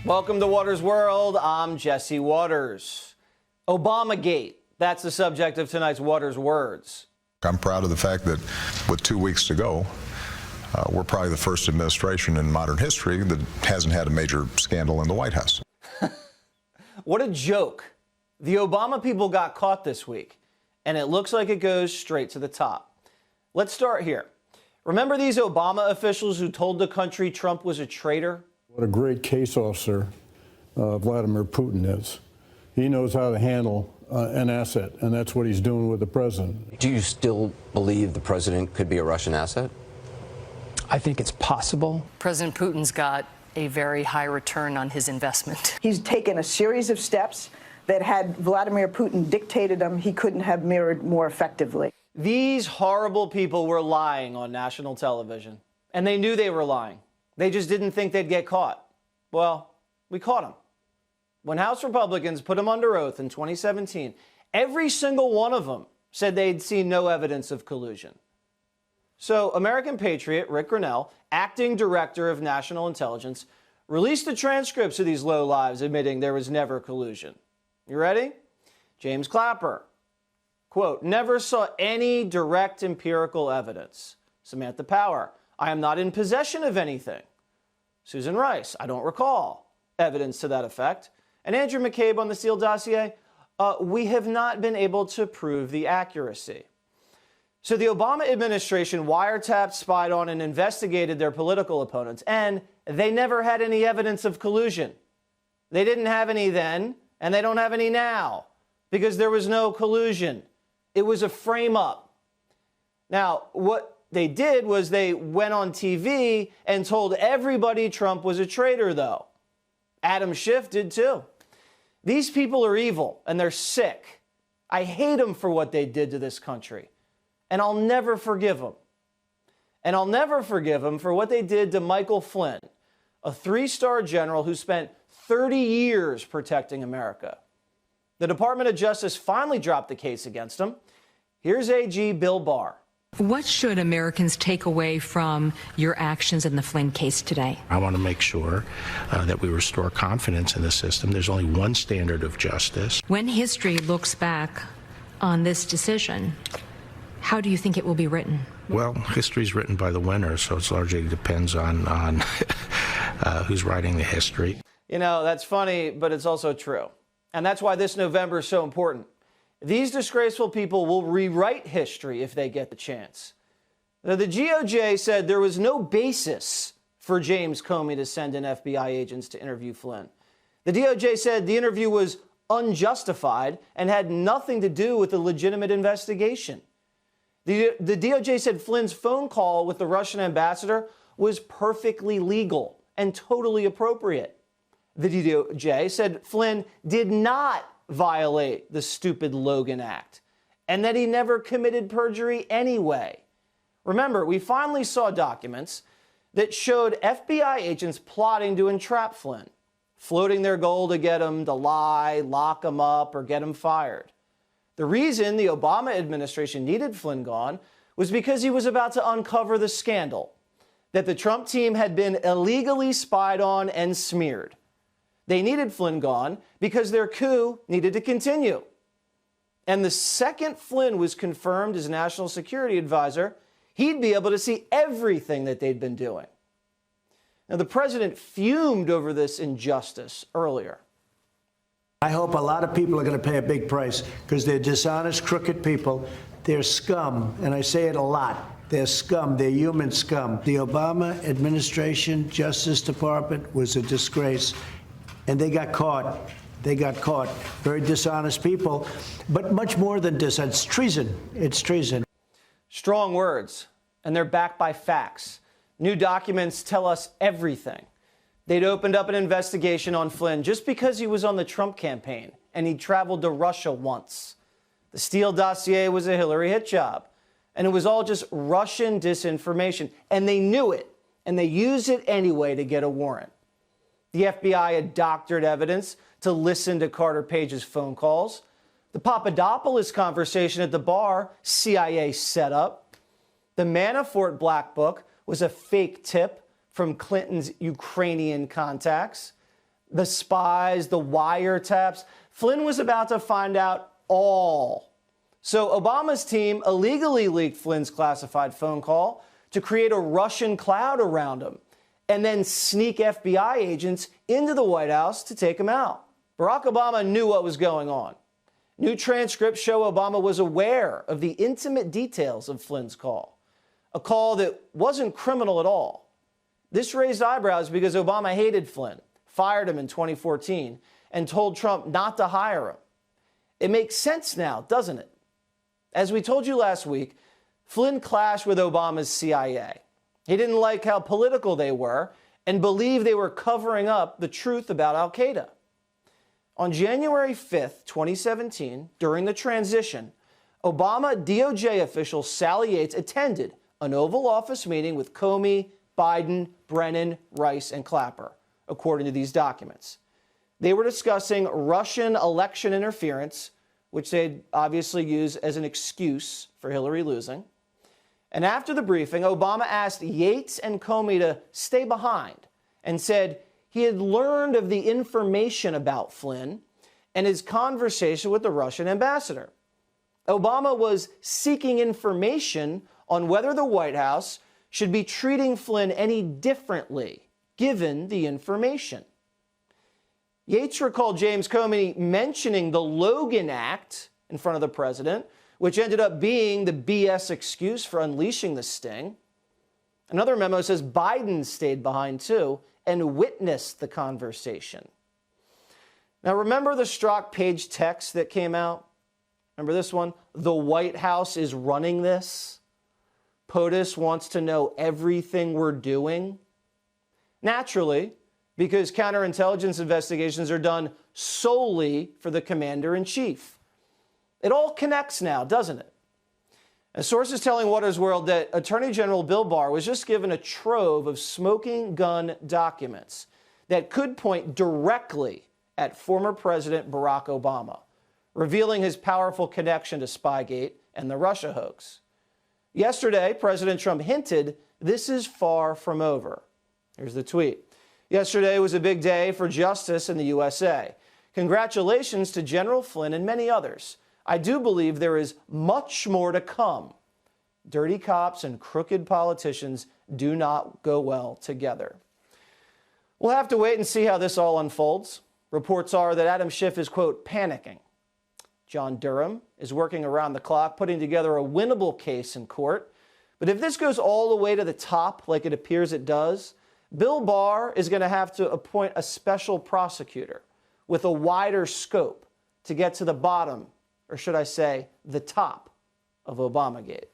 Welcome to Waters World. I'm Jesse Waters. Obamagate. That's the subject of tonight's Waters Words. I'm proud of the fact that with 2 weeks to go, we're probably the first administration in modern history that hasn't had a major scandal in the White House. What a joke. The Obama people got caught this week, and it looks like it goes straight to the top. Let's start here. Remember these Obama officials who told the country Trump was a traitor? What a great case officer Vladimir Putin is. He knows how to handle an asset, and that's what he's doing with the president. Do you still believe the president could be a Russian asset? I think it's possible. President Putin's got a very high return on his investment. He's taken a series of steps that had Vladimir Putin dictated them, he couldn't have mirrored more effectively. These horrible people were lying on national television, and they knew they were lying. They just didn't think they'd get caught. Well, we caught them. When House Republicans put them under oath in 2017, every single one of them said they'd seen no evidence of collusion. So American patriot Rick Grinnell, acting director of national intelligence, released the transcripts of these lowlives admitting there was never collusion. You ready? James Clapper, quote, never saw any direct empirical evidence. Samantha Power, I am not in possession of anything. Susan Rice, I don't recall evidence to that effect. And Andrew McCabe on the Steele dossier, we have not been able to prove the accuracy. So the Obama administration wiretapped, spied on, and investigated their political opponents, and they never had any evidence of collusion. They didn't have any then, and they don't have any now, because there was no collusion. It was a frame-up. Now, what they did was they went on TV and told everybody Trump was a traitor, though. Adam Schiff did, too. These people are evil, and they're sick. I hate them for what they did to this country. And I'll never forgive them. And I'll never forgive them for what they did to Michael Flynn, a 3-star general who spent 30 years protecting America. The Department of Justice finally dropped the case against him. Here's AG Bill Barr. What should Americans take away from your actions in the Flynn case today? I want to make sure that we restore confidence in the system. There's only one standard of justice. When history looks back on this decision, how do you think it will be written? Well, history's written by the winner, so it largely depends on who's writing the history. You know, that's funny, but it's also true. And that's why this November is so important. These disgraceful people will rewrite history if they get the chance. Now, the DOJ said there was no basis for James Comey to send in FBI agents to interview Flynn. The DOJ said the interview was unjustified and had nothing to do with a legitimate investigation. The DOJ said Flynn's phone call with the Russian ambassador was perfectly legal and totally appropriate. The DOJ said Flynn did not violate the stupid Logan Act and that he never committed perjury anyway. Remember, we finally saw documents that showed FBI agents plotting to entrap Flynn, floating their goal to get him to lie, lock him up, or get him fired. The reason the Obama administration needed Flynn gone was because he was about to uncover the scandal that the Trump team had been illegally spied on and smeared. They needed Flynn gone because their coup needed to continue. And the second Flynn was confirmed as national security advisor, he'd be able to see everything that they'd been doing. Now, the president fumed over this injustice earlier. I hope a lot of people are going to pay a big price because they're dishonest, crooked people. They're scum, and I say it a lot. They're scum. They're human scum. The Obama administration, Justice Department was a disgrace, and they got caught. They got caught. Very dishonest people, but much more than dishonest. It's treason. It's treason. Strong words, and they're backed by facts. New documents tell us everything. They'd opened up an investigation on Flynn just because he was on the Trump campaign and he traveled to Russia once. The Steele dossier was a Hillary hit job, and it was all just Russian disinformation, and they knew it, and they used it anyway to get a warrant. The FBI had doctored evidence to listen to Carter Page's phone calls. The Papadopoulos conversation at the bar, CIA set up. The Manafort Black Book was a fake tip from Clinton's Ukrainian contacts. The spies, the wiretaps. Flynn was about to find out all. So Obama's team illegally leaked Flynn's classified phone call to create a Russian cloud around him and then sneak FBI agents into the White House to take him out. Barack Obama knew what was going on. New transcripts show Obama was aware of the intimate details of Flynn's call, a call that wasn't criminal at all. This raised eyebrows because Obama hated Flynn, fired him in 2014, and told Trump not to hire him. It makes sense now, doesn't it? As we told you last week, Flynn clashed with Obama's CIA. He didn't like how political they were and believed they were covering up the truth about al-Qaeda. On January 5th, 2017, during the transition, Obama DOJ official Sally Yates attended an Oval Office meeting with Comey, Biden, Brennan, Rice, and Clapper, according to these documents. They were discussing Russian election interference, which they'd obviously use as an excuse for Hillary losing. And after the briefing, Obama asked Yates and Comey to stay behind and said he had learned of the information about Flynn and his conversation with the Russian ambassador. Obama was seeking information on whether the White House should be treating Flynn any differently, given the information. Yates recalled James Comey mentioning the Logan Act in front of the president, which ended up being the BS excuse for unleashing the sting. Another memo says Biden stayed behind too and witnessed the conversation. Now, remember the Strzok page text that came out? Remember this one? The White House is running this. POTUS wants to know everything we're doing. Naturally, because counterintelligence investigations are done solely for the commander-in-chief. It all connects now, doesn't it? A source is telling Watters World that Attorney General Bill Barr was just given a trove of smoking gun documents that could point directly at former President Barack Obama, revealing his powerful connection to Spygate and the Russia hoax. Yesterday, President Trump hinted this is far from over. Here's the tweet. Yesterday was a big day for justice in the USA. Congratulations to General Flynn and many others. I do believe there is much more to come. Dirty cops and crooked politicians do not go well together. We'll have to wait and see how this all unfolds. Reports are that Adam Schiff is, quote, panicking. John Durham is working around the clock, putting together a winnable case in court. But if this goes all the way to the top, like it appears it does, Bill Barr is going to have to appoint a special prosecutor with a wider scope to get to the bottom, or should I say, the top of Obamagate.